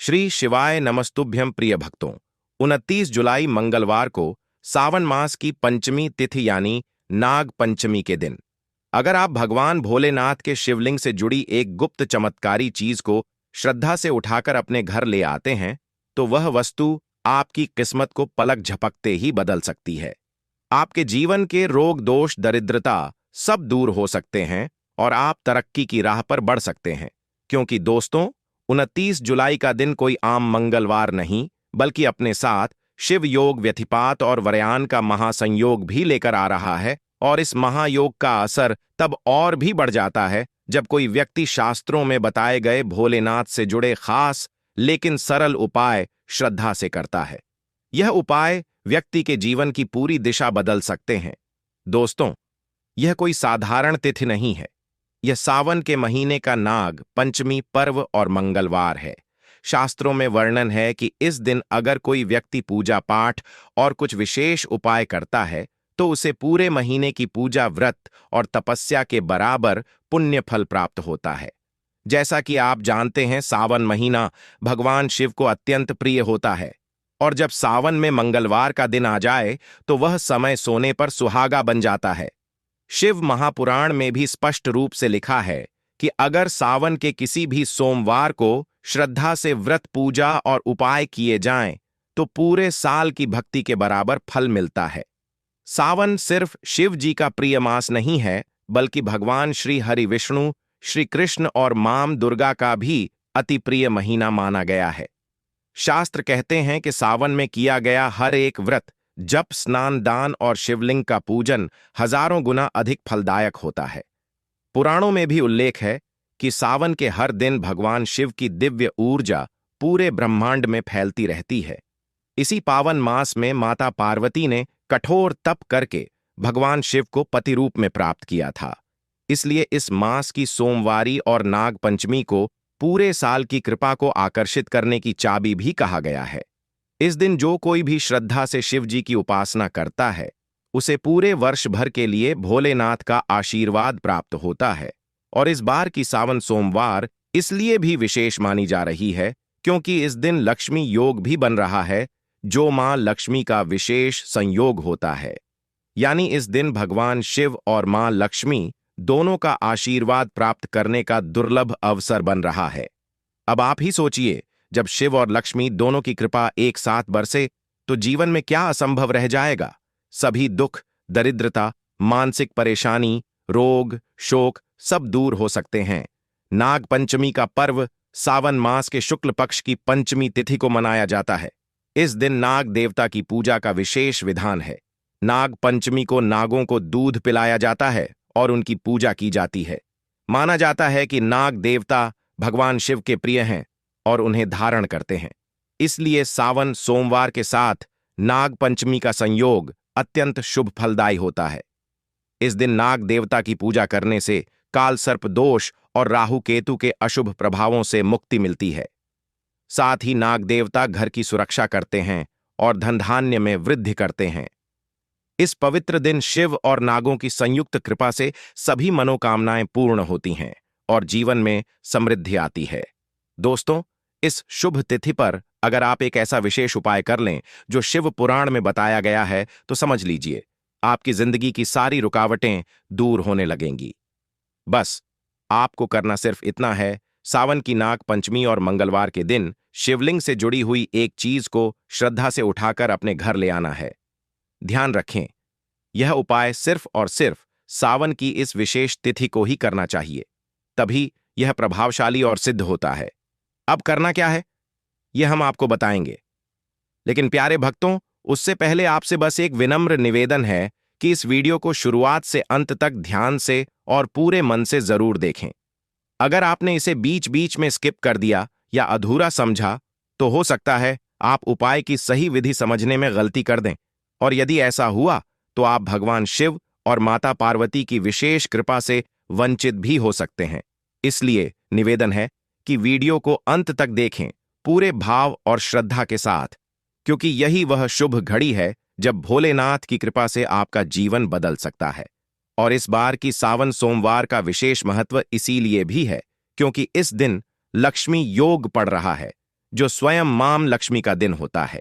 श्री शिवाय नमस्तुभ्यं प्रिय भक्तों। 29 जुलाई मंगलवार को सावन मास की पंचमी तिथि यानी नाग पंचमी के दिन अगर आप भगवान भोलेनाथ के शिवलिंग से जुड़ी एक गुप्त चमत्कारी चीज को श्रद्धा से उठाकर अपने घर ले आते हैं तो वह वस्तु आपकी किस्मत को पलक झपकते ही बदल सकती है। आपके जीवन के रोग दोष दरिद्रता सब दूर हो सकते हैं और आप तरक्की की राह पर बढ़ सकते हैं। क्योंकि दोस्तों, 29 जुलाई का दिन कोई आम मंगलवार नहीं बल्कि अपने साथ शिव योग, व्यतिपात और वरयान का महासंयोग भी लेकर आ रहा है। और इस महायोग का असर तब और भी बढ़ जाता है जब कोई व्यक्ति शास्त्रों में बताए गए भोलेनाथ से जुड़े खास लेकिन सरल उपाय श्रद्धा से करता है। यह उपाय व्यक्ति के जीवन की पूरी दिशा बदल सकते हैं। दोस्तों, यह कोई साधारण तिथि नहीं है। यह सावन के महीने का नाग पंचमी पर्व और मंगलवार है। शास्त्रों में वर्णन है कि इस दिन अगर कोई व्यक्ति पूजा पाठ और कुछ विशेष उपाय करता है तो उसे पूरे महीने की पूजा, व्रत और तपस्या के बराबर पुण्य फल प्राप्त होता है। जैसा कि आप जानते हैं, सावन महीना भगवान शिव को अत्यंत प्रिय होता है और जब सावन में मंगलवार का दिन आ जाए तो वह समय सोने पर सुहागा बन जाता है। शिव महापुराण में भी स्पष्ट रूप से लिखा है कि अगर सावन के किसी भी सोमवार को श्रद्धा से व्रत, पूजा और उपाय किए जाएं तो पूरे साल की भक्ति के बराबर फल मिलता है। सावन सिर्फ शिव जी का प्रिय मास नहीं है बल्कि भगवान श्री हरि विष्णु, श्री कृष्ण और मां दुर्गा का भी अति प्रिय महीना माना गया है। शास्त्र कहते हैं कि सावन में किया गया हर एक व्रत, जप, स्नान, दान और शिवलिंग का पूजन हजारों गुना अधिक फलदायक होता है। पुराणों में भी उल्लेख है कि सावन के हर दिन भगवान शिव की दिव्य ऊर्जा पूरे ब्रह्मांड में फैलती रहती है। इसी पावन मास में माता पार्वती ने कठोर तप करके भगवान शिव को पति रूप में प्राप्त किया था। इसलिए इस मास की सोमवारी और नाग पंचमी को पूरे साल की कृपा को आकर्षित करने की चाबी भी कहा गया है। इस दिन जो कोई भी श्रद्धा से शिव जी की उपासना करता है उसे पूरे वर्ष भर के लिए भोलेनाथ का आशीर्वाद प्राप्त होता है। और इस बार की सावन सोमवार इसलिए भी विशेष मानी जा रही है क्योंकि इस दिन लक्ष्मी योग भी बन रहा है, जो मां लक्ष्मी का विशेष संयोग होता है। यानी इस दिन भगवान शिव और मां लक्ष्मी दोनों का आशीर्वाद प्राप्त करने का दुर्लभ अवसर बन रहा है। अब आप ही सोचिए, जब शिव और लक्ष्मी दोनों की कृपा एक साथ बरसे तो जीवन में क्या असंभव रह जाएगा। सभी दुख, दरिद्रता, मानसिक परेशानी, रोग, शोक सब दूर हो सकते हैं। नाग पंचमी का पर्व सावन मास के शुक्ल पक्ष की पंचमी तिथि को मनाया जाता है। इस दिन नाग देवता की पूजा का विशेष विधान है। नाग पंचमी को नागों को दूध पिलाया जाता है और उनकी पूजा की जाती है। माना जाता है कि नाग देवता भगवान शिव के प्रिय हैं और उन्हें धारण करते हैं। इसलिए सावन सोमवार के साथ नाग पंचमी का संयोग अत्यंत शुभ फलदायी होता है। इस दिन नाग देवता की पूजा करने से काल सर्प दोष और राहु केतु के अशुभ प्रभावों से मुक्ति मिलती है। साथ ही नाग देवता घर की सुरक्षा करते हैं और धन धान्य में वृद्धि करते हैं। इस पवित्र दिन शिव और नागों की संयुक्त कृपा से सभी मनोकामनाएं पूर्ण होती हैं और जीवन में समृद्धि आती है। दोस्तों, इस शुभ तिथि पर अगर आप एक ऐसा विशेष उपाय कर लें जो शिव पुराण में बताया गया है तो समझ लीजिए आपकी जिंदगी की सारी रुकावटें दूर होने लगेंगी। बस आपको करना सिर्फ इतना है, सावन की नाग पंचमी और मंगलवार के दिन शिवलिंग से जुड़ी हुई एक चीज को श्रद्धा से उठाकर अपने घर ले आना है। ध्यान रखें, यह उपाय सिर्फ और सिर्फ सावन की इस विशेष तिथि को ही करना चाहिए, तभी यह प्रभावशाली और सिद्ध होता है। अब करना क्या है यह हम आपको बताएंगे, लेकिन प्यारे भक्तों, उससे पहले आपसे बस एक विनम्र निवेदन है कि इस वीडियो को शुरुआत से अंत तक ध्यान से और पूरे मन से जरूर देखें। अगर आपने इसे बीच बीच में स्किप कर दिया या अधूरा समझा तो हो सकता है आप उपाय की सही विधि समझने में गलती कर दें, और यदि ऐसा हुआ तो आप भगवान शिव और माता पार्वती की विशेष कृपा से वंचित भी हो सकते हैं। इसलिए निवेदन है कि वीडियो को अंत तक देखें, पूरे भाव और श्रद्धा के साथ, क्योंकि यही वह शुभ घड़ी है जब भोलेनाथ की कृपा से आपका जीवन बदल सकता है। और इस बार की सावन सोमवार का विशेष महत्व इसीलिए भी है क्योंकि इस दिन लक्ष्मी योग पड़ रहा है, जो स्वयं मां लक्ष्मी का दिन होता है।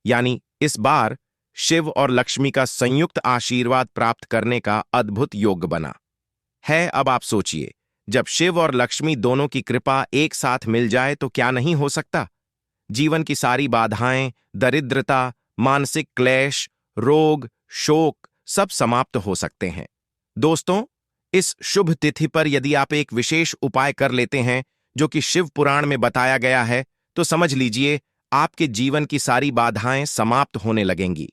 यानी इस बार शिव और लक्ष्मी का संयुक्त आशीर्वाद प्राप्त करने का अद्भुत योग बना है। अब आप सोचिए, जब शिव और लक्ष्मी दोनों की कृपा एक साथ मिल जाए तो क्या नहीं हो सकता। जीवन की सारी बाधाएं, दरिद्रता, मानसिक क्लेश, रोग, शोक सब समाप्त हो सकते हैं। दोस्तों, इस शुभ तिथि पर यदि आप एक विशेष उपाय कर लेते हैं जो कि शिव पुराण में बताया गया है, तो समझ लीजिए आपके जीवन की सारी बाधाएं समाप्त होने लगेंगी।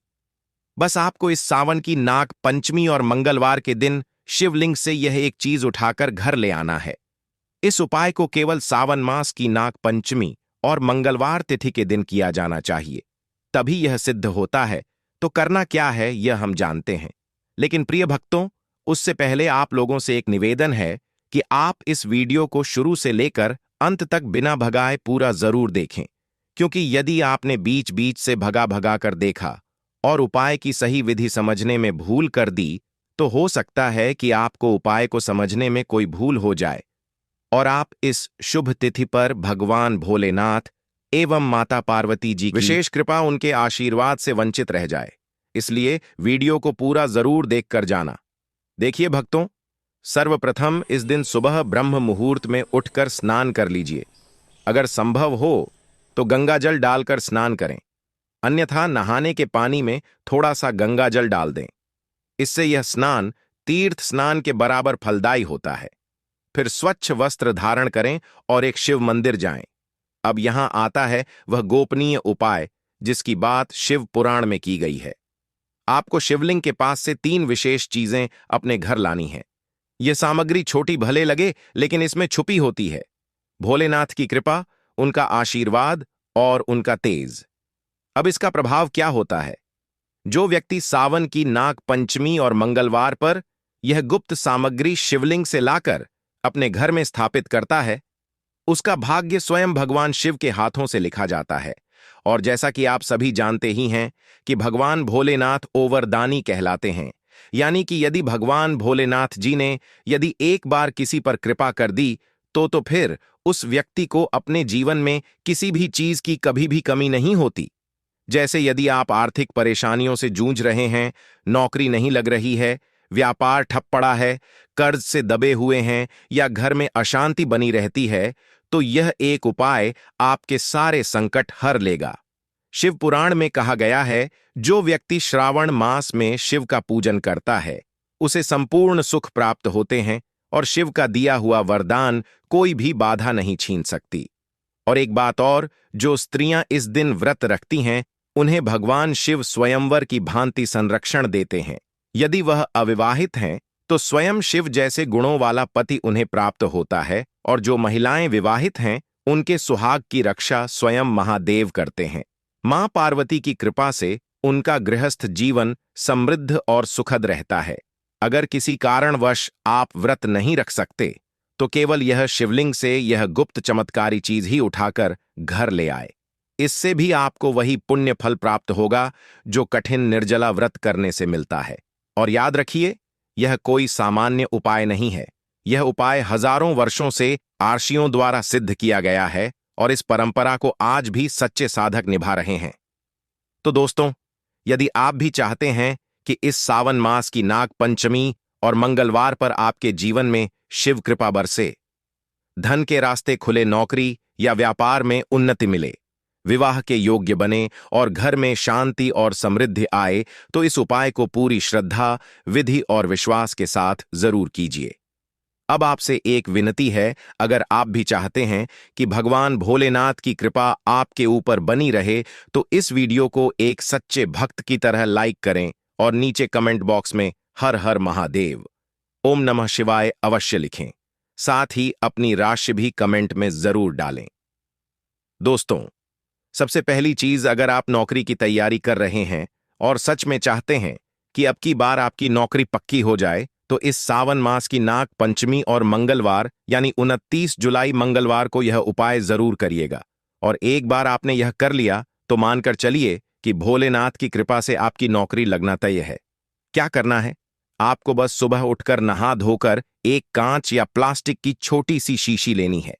बस आपको इस सावन की नाग पंचमी और मंगलवार के दिन शिवलिंग से यह एक चीज उठाकर घर ले आना है। इस उपाय को केवल सावन मास की नाग पंचमी और मंगलवार तिथि के दिन किया जाना चाहिए, तभी यह सिद्ध होता है। तो करना क्या है यह हम जानते हैं, लेकिन प्रिय भक्तों, उससे पहले आप लोगों से एक निवेदन है कि आप इस वीडियो को शुरू से लेकर अंत तक बिना भगाए पूरा जरूर देखें, क्योंकि यदि आपने बीच बीच से भगा भगा कर देखा और उपाय की सही विधि समझने में भूल कर दी, तो हो सकता है कि आपको उपाय को समझने में कोई भूल हो जाए और आप इस शुभ तिथि पर भगवान भोलेनाथ एवं माता पार्वती जी की विशेष कृपा, उनके आशीर्वाद से वंचित रह जाए। इसलिए वीडियो को पूरा जरूर देखकर जाना। देखिए भक्तों, सर्वप्रथम इस दिन सुबह ब्रह्म मुहूर्त में उठकर स्नान कर लीजिए। अगर संभव हो तो गंगा जल डालकर स्नान करें, अन्यथा नहाने के पानी में थोड़ा सा गंगा जल डाल दें। इससे यह स्नान तीर्थ स्नान के बराबर फलदायी होता है। फिर स्वच्छ वस्त्र धारण करें और एक शिव मंदिर जाएं। अब यहां आता है वह गोपनीय उपाय जिसकी बात शिव पुराण में की गई है। आपको शिवलिंग के पास से 3 विशेष चीजें अपने घर लानी है। यह सामग्री छोटी भले लगे, लेकिन इसमें छुपी होती है भोलेनाथ की कृपा, उनका आशीर्वाद और उनका तेज। अब इसका प्रभाव क्या होता है? जो व्यक्ति सावन की नाग पंचमी और मंगलवार पर यह गुप्त सामग्री शिवलिंग से लाकर अपने घर में स्थापित करता है, उसका भाग्य स्वयं भगवान शिव के हाथों से लिखा जाता है। और जैसा कि आप सभी जानते ही हैं कि भगवान भोलेनाथ ओवरदानी कहलाते हैं, यानी कि यदि भगवान भोलेनाथ जी ने यदि एक बार किसी पर कृपा कर दी तो फिर उस व्यक्ति को अपने जीवन में किसी भी चीज की कभी भी कमी नहीं होती। जैसे यदि आप आर्थिक परेशानियों से जूझ रहे हैं, नौकरी नहीं लग रही है, व्यापार ठप पड़ा है, कर्ज से दबे हुए हैं या घर में अशांति बनी रहती है, तो यह एक उपाय आपके सारे संकट हर लेगा। शिव पुराण में कहा गया है, जो व्यक्ति श्रावण मास में शिव का पूजन करता है उसे संपूर्ण सुख प्राप्त होते हैं और शिव का दिया हुआ वरदान कोई भी बाधा नहीं छीन सकती। और एक बात और, जो स्त्रियां इस दिन व्रत रखती हैं उन्हें भगवान शिव स्वयंवर की भांति संरक्षण देते हैं। यदि वह अविवाहित हैं तो स्वयं शिव जैसे गुणों वाला पति उन्हें प्राप्त होता है, और जो महिलाएं विवाहित हैं उनके सुहाग की रक्षा स्वयं महादेव करते हैं। मां पार्वती की कृपा से उनका गृहस्थ जीवन समृद्ध और सुखद रहता है। अगर किसी कारणवश आप व्रत नहीं रख सकते तो केवल यह शिवलिंग से यह गुप्त चमत्कारी चीज ही उठाकर घर ले आए। इससे भी आपको वही पुण्य फल प्राप्त होगा जो कठिन निर्जला व्रत करने से मिलता है। और याद रखिए, यह कोई सामान्य उपाय नहीं है। यह उपाय हजारों वर्षों से आर्षियों द्वारा सिद्ध किया गया है और इस परंपरा को आज भी सच्चे साधक निभा रहे हैं। तो दोस्तों, यदि आप भी चाहते हैं कि इस सावन मास की नाग पंचमी और मंगलवार पर आपके जीवन में शिव कृपा बरसे, धन के रास्ते खुले, नौकरी या व्यापार में उन्नति मिले, विवाह के योग्य बने और घर में शांति और समृद्धि आए, तो इस उपाय को पूरी श्रद्धा, विधि और विश्वास के साथ जरूर कीजिए। अब आपसे एक विनती है, अगर आप भी चाहते हैं कि भगवान भोलेनाथ की कृपा आपके ऊपर बनी रहे, तो इस वीडियो को एक सच्चे भक्त की तरह लाइक करें और नीचे कमेंट बॉक्स में हर हर महादेव, ओम नमः शिवाय अवश्य लिखें। साथ ही अपनी राशि भी कमेंट में जरूर डालें। दोस्तों, सबसे पहली चीज, अगर आप नौकरी की तैयारी कर रहे हैं और सच में चाहते हैं कि अब की बार आपकी नौकरी पक्की हो जाए, तो इस सावन मास की नाग पंचमी और मंगलवार यानी 29 जुलाई मंगलवार को यह उपाय जरूर करिएगा। और एक बार आपने यह कर लिया तो मानकर चलिए कि भोलेनाथ की कृपा से आपकी नौकरी लगना तय है। क्या करना है? आपको बस सुबह उठकर नहा धोकर एक कांच या प्लास्टिक की छोटी सी शीशी लेनी है।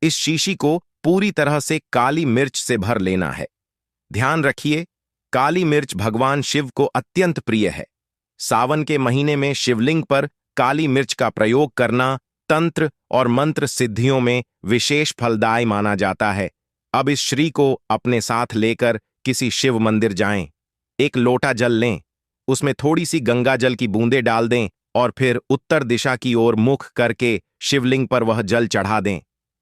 इस शीशी को पूरी तरह से काली मिर्च से भर लेना है। ध्यान रखिए, काली मिर्च भगवान शिव को अत्यंत प्रिय है। सावन के महीने में शिवलिंग पर काली मिर्च का प्रयोग करना तंत्र और मंत्र सिद्धियों में विशेष फलदायी माना जाता है। अब इस श्री को अपने साथ लेकर किसी शिव मंदिर जाएं। एक लोटा जल लें, उसमें थोड़ी सी गंगा जल की बूंदें डाल दें और फिर उत्तर दिशा की ओर मुख करके शिवलिंग पर वह जल चढ़ा दें।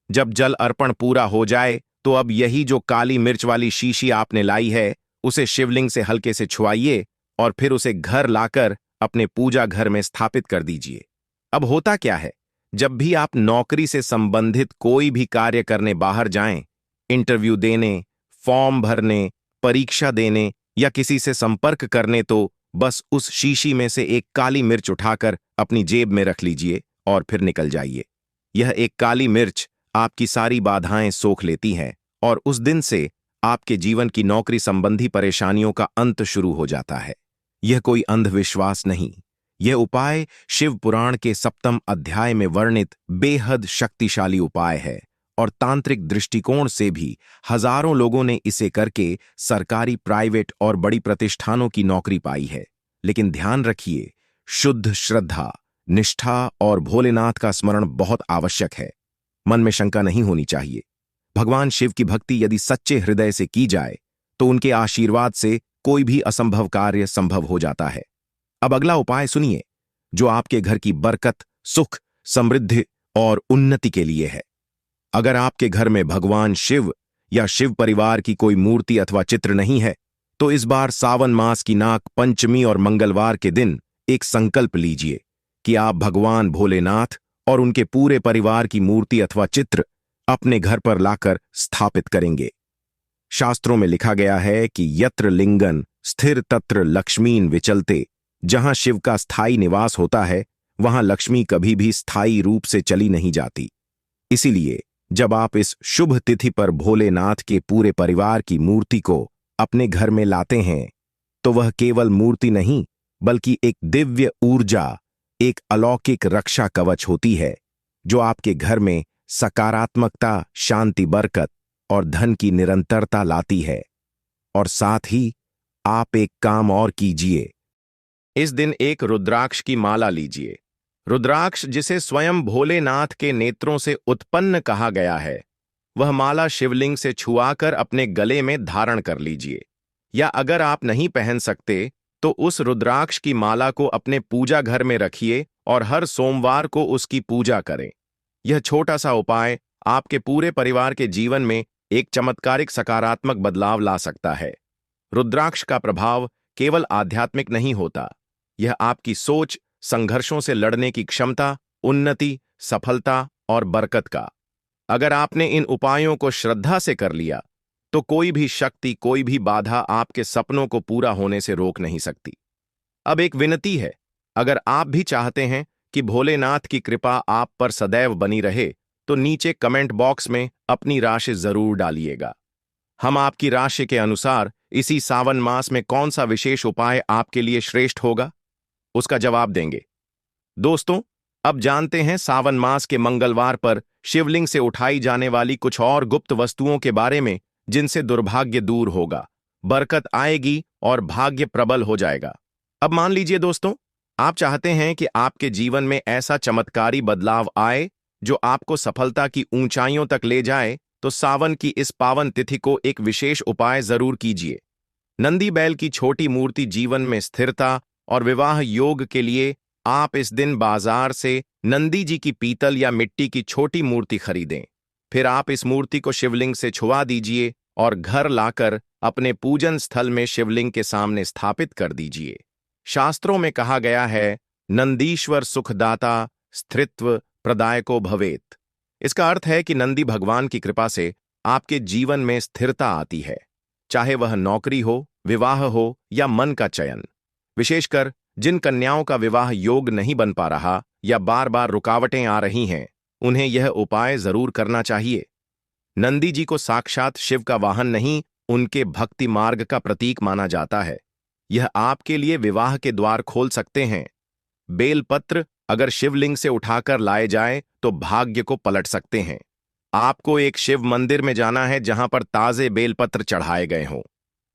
जब जल अर्पण पूरा हो जाए तो अब यही जो काली मिर्च वाली शीशी आपने लाई है उसे शिवलिंग से हल्के से छुआइए और फिर उसे घर लाकर अपने पूजा घर में स्थापित कर दीजिए। अब होता क्या है, जब भी आप नौकरी से संबंधित कोई भी कार्य करने बाहर जाएं, इंटरव्यू देने, फॉर्म भरने, परीक्षा देने या किसी से संपर्क करने, तो बस उस शीशी में से एक काली मिर्च उठाकर अपनी जेब में रख लीजिए और फिर निकल जाइए। यह एक काली मिर्च आपकी सारी बाधाएं सोख लेती है और उस दिन से आपके जीवन की नौकरी संबंधी परेशानियों का अंत शुरू हो जाता है। यह कोई अंधविश्वास नहीं, यह उपाय शिव पुराण के 7वें अध्याय में वर्णित बेहद शक्तिशाली उपाय है और तांत्रिक दृष्टिकोण से भी हजारों लोगों ने इसे करके सरकारी, प्राइवेट और बड़ी प्रतिष्ठानों की नौकरी पाई है। लेकिन ध्यान रखिए, शुद्ध श्रद्धा, निष्ठा और भोलेनाथ का स्मरण बहुत आवश्यक है। मन में शंका नहीं होनी चाहिए। भगवान शिव की भक्ति यदि सच्चे हृदय से की जाए तो उनके आशीर्वाद से कोई भी असंभव कार्य संभव हो जाता है। अब अगला उपाय सुनिए, जो आपके घर की बरकत, सुख, समृद्धि और उन्नति के लिए है। अगर आपके घर में भगवान शिव या शिव परिवार की कोई मूर्ति अथवा चित्र नहीं है, तो इस बार सावन मास की नाग पंचमी और मंगलवार के दिन एक संकल्प लीजिए कि आप भगवान भोलेनाथ और उनके पूरे परिवार की मूर्ति अथवा चित्र अपने घर पर लाकर स्थापित करेंगे। शास्त्रों में लिखा गया है कि यत्र लिंगन स्थिर तत्र लक्ष्मीन विचलते, जहां शिव का स्थायी निवास होता है वहां लक्ष्मी कभी भी स्थायी रूप से चली नहीं जाती। इसीलिए जब आप इस शुभ तिथि पर भोलेनाथ के पूरे परिवार की मूर्ति को अपने घर में लाते हैं, तो वह केवल मूर्ति नहीं बल्कि एक दिव्य ऊर्जा, एक अलौकिक रक्षा कवच होती है, जो आपके घर में सकारात्मकता, शांति, बरकत और धन की निरंतरता लाती है। और साथ ही आप एक काम और कीजिए, इस दिन एक रुद्राक्ष की माला लीजिए। रुद्राक्ष, जिसे स्वयं भोलेनाथ के नेत्रों से उत्पन्न कहा गया है, वह माला शिवलिंग से छुआकर अपने गले में धारण कर लीजिए। या अगर आप नहीं पहन सकते तो उस रुद्राक्ष की माला को अपने पूजा घर में रखिए और हर सोमवार को उसकी पूजा करें। यह छोटा सा उपाय आपके पूरे परिवार के जीवन में एक चमत्कारिक सकारात्मक बदलाव ला सकता है। रुद्राक्ष का प्रभाव केवल आध्यात्मिक नहीं होता, यह आपकी सोच, संघर्षों से लड़ने की क्षमता, उन्नति, सफलता और बरकत का। अगर आपने इन उपायों को श्रद्धा से कर लिया तो कोई भी शक्ति, कोई भी बाधा आपके सपनों को पूरा होने से रोक नहीं सकती। अब एक विनती है, अगर आप भी चाहते हैं कि भोलेनाथ की कृपा आप पर सदैव बनी रहे, तो नीचे कमेंट बॉक्स में अपनी राशि जरूर डालिएगा। हम आपकी राशि के अनुसार इसी सावन मास में कौन सा विशेष उपाय आपके लिए श्रेष्ठ होगा, उसका जवाब देंगे। दोस्तों, अब जानते हैं सावन मास के मंगलवार पर शिवलिंग से उठाई जाने वाली कुछ और गुप्त वस्तुओं के बारे में, जिनसे दुर्भाग्य दूर होगा, बरकत आएगी और भाग्य प्रबल हो जाएगा। अब मान लीजिए दोस्तों, आप चाहते हैं कि आपके जीवन में ऐसा चमत्कारी बदलाव आए जो आपको सफलता की ऊंचाइयों तक ले जाए, तो सावन की इस पावन तिथि को एक विशेष उपाय जरूर कीजिए। नंदी बैल की छोटी मूर्ति जीवन में स्थिरता और विवाह योग के लिए आप इस दिन बाजार से नंदी जी की पीतल या मिट्टी की छोटी मूर्ति खरीदें। फिर आप इस मूर्ति को शिवलिंग से छुआ दीजिए और घर लाकर अपने पूजन स्थल में शिवलिंग के सामने स्थापित कर दीजिए। शास्त्रों में कहा गया है, नंदीश्वर सुखदाता स्थिरत्व प्रदायको भवेत। इसका अर्थ है कि नंदी भगवान की कृपा से आपके जीवन में स्थिरता आती है, चाहे वह नौकरी हो, विवाह हो या मन का चयन। विशेषकर जिन कन्याओं का विवाह योग नहीं बन पा रहा या बार बार रुकावटें आ रही हैं, उन्हें यह उपाय जरूर करना चाहिए। नंदी जी को साक्षात शिव का वाहन नहीं, उनके भक्ति मार्ग का प्रतीक माना जाता है। यह आपके लिए विवाह के द्वार खोल सकते हैं। बेलपत्र अगर शिवलिंग से उठाकर लाए जाए तो भाग्य को पलट सकते हैं। आपको एक शिव मंदिर में जाना है जहां पर ताजे बेलपत्र चढ़ाए गए हों।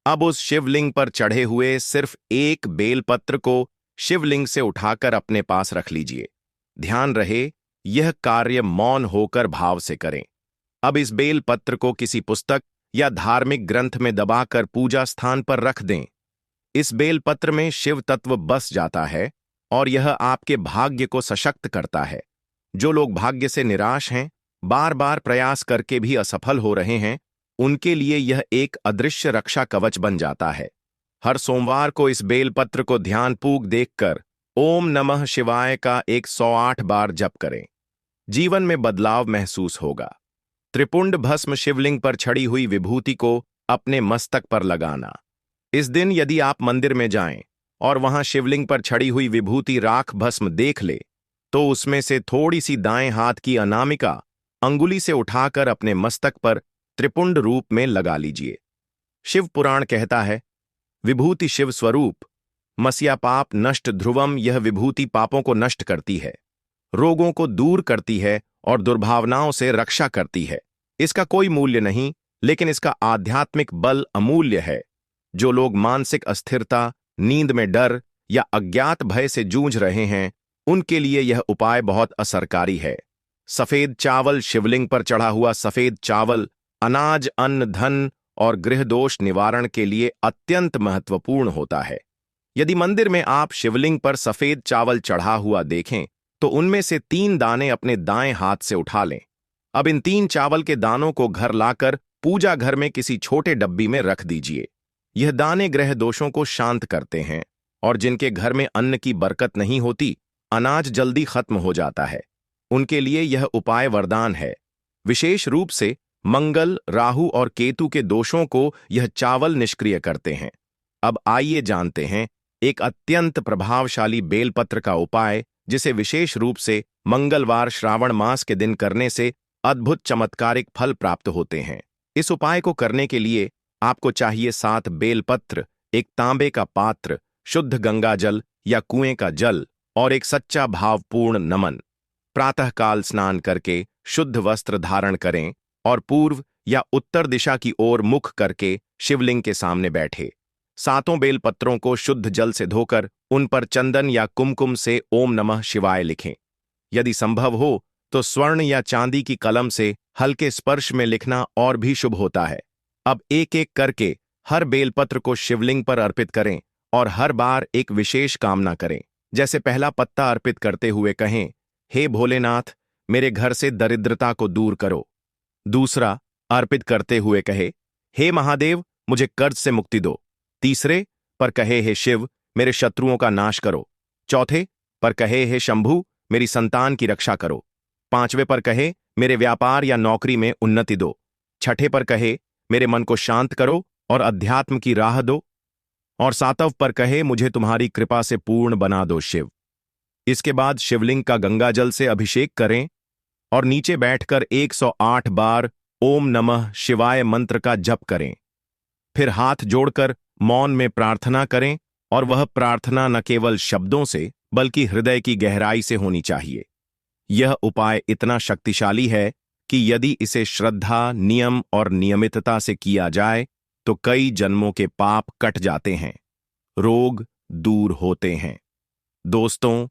अब उस शिवलिंग पर चढ़े हुए सिर्फ एक बेलपत्र को शिवलिंग से उठाकर अपने पास रख लीजिए। ध्यान रहे, यह कार्य मौन होकर भाव से करें। अब इस बेलपत्र को किसी पुस्तक या धार्मिक ग्रंथ में दबाकर पूजा स्थान पर रख दें। इस बेलपत्र में शिव तत्व बस जाता है और यह आपके भाग्य को सशक्त करता है। जो लोग भाग्य से निराश हैं, बार बार प्रयास करके भी असफल हो रहे हैं, उनके लिए यह एक अदृश्य रक्षा कवच बन जाता है। हर सोमवार को इस बेलपत्र को ध्यानपूर्वक देखकर ओम नमः शिवाय का 108 बार जप करें। जीवन में बदलाव महसूस होगा। त्रिपुंड भस्म शिवलिंग पर छड़ी हुई विभूति को अपने मस्तक पर लगाना। इस दिन यदि आप मंदिर में जाएं और वहां शिवलिंग पर छड़ी हुई विभूति राख भस्म देख ले, तो उसमें से थोड़ी सी दाएं हाथ की अनामिका अंगुली से उठाकर अपने मस्तक पर त्रिपुंड रूप में लगा लीजिए। शिव पुराण कहता है, विभूति शिव स्वरूप, मस्या पाप नष्ट ध्रुवम। यह विभूति पापों को नष्ट करती है, रोगों को दूर करती है और दुर्भावनाओं से रक्षा करती है। इसका कोई मूल्य नहीं, लेकिन इसका आध्यात्मिक बल अमूल्य है। जो लोग मानसिक अस्थिरता, नींद में डर या अज्ञात भय से जूझ रहे हैं, उनके लिए यह उपाय बहुत असरकारी है। सफेद चावल शिवलिंग पर चढ़ा हुआ सफेद चावल अनाज, अन्न, धन और गृह दोष निवारण के लिए अत्यंत महत्वपूर्ण होता है। यदि मंदिर में आप शिवलिंग पर सफेद चावल चढ़ा हुआ देखें, तो उनमें से 3 दाने अपने दाएं हाथ से उठा लें। अब इन 3 चावल के दानों को घर लाकर पूजा घर में किसी छोटे डब्बी में रख दीजिए। यह दाने ग्रह दोषों को शांत करते हैं और जिनके घर में अन्न की बरकत नहीं होती, अनाज जल्दी खत्म हो जाता है, उनके लिए यह उपाय वरदान है। विशेष रूप से मंगल, राहु और केतु के दोषों को यह चावल निष्क्रिय करते हैं। अब आइए जानते हैं एक अत्यंत प्रभावशाली बेलपत्र का उपाय, जिसे विशेष रूप से मंगलवार श्रावण मास के दिन करने से अद्भुत चमत्कारिक फल प्राप्त होते हैं। इस उपाय को करने के लिए आपको चाहिए 7 बेलपत्र, एक तांबे का पात्र, शुद्ध गंगा जल या कुएं का जल और एक सच्चा भावपूर्ण नमन। प्रातःकाल स्नान करके शुद्ध वस्त्र धारण करें और पूर्व या उत्तर दिशा की ओर मुख करके शिवलिंग के सामने बैठे। 7 बेलपत्रों को शुद्ध जल से धोकर उन पर चंदन या कुमकुम से ओम नमः शिवाय लिखें। यदि संभव हो तो स्वर्ण या चांदी की कलम से हल्के स्पर्श में लिखना और भी शुभ होता है। अब एक एक करके हर बेलपत्र को शिवलिंग पर अर्पित करें और हर बार एक विशेष कामना करें। जैसे पहला पत्ता अर्पित करते हुए कहें, हे भोलेनाथ, मेरे घर से दरिद्रता को दूर करो। दूसरा अर्पित करते हुए कहे, हे महादेव, मुझे कर्ज से मुक्ति दो। तीसरे पर कहे, हे शिव, मेरे शत्रुओं का नाश करो। चौथे पर कहे, हे शंभु, मेरी संतान की रक्षा करो। 5वें पर कहे, मेरे व्यापार या नौकरी में उन्नति दो। 6ठे पर कहे, मेरे मन को शांत करो और अध्यात्म की राह दो। और 7वें पर कहे, मुझे तुम्हारी कृपा से पूर्ण बना दो शिव। इसके बाद शिवलिंग का गंगाजल से अभिषेक करें और नीचे बैठकर 108 बार ओम नमः शिवाय मंत्र का जप करें। फिर हाथ जोड़कर मौन में प्रार्थना करें और वह प्रार्थना न केवल शब्दों से बल्कि हृदय की गहराई से होनी चाहिए। यह उपाय इतना शक्तिशाली है कि यदि इसे श्रद्धा, नियम और नियमितता से किया जाए तो कई जन्मों के पाप कट जाते हैं, रोग दूर होते हैं। दोस्तों,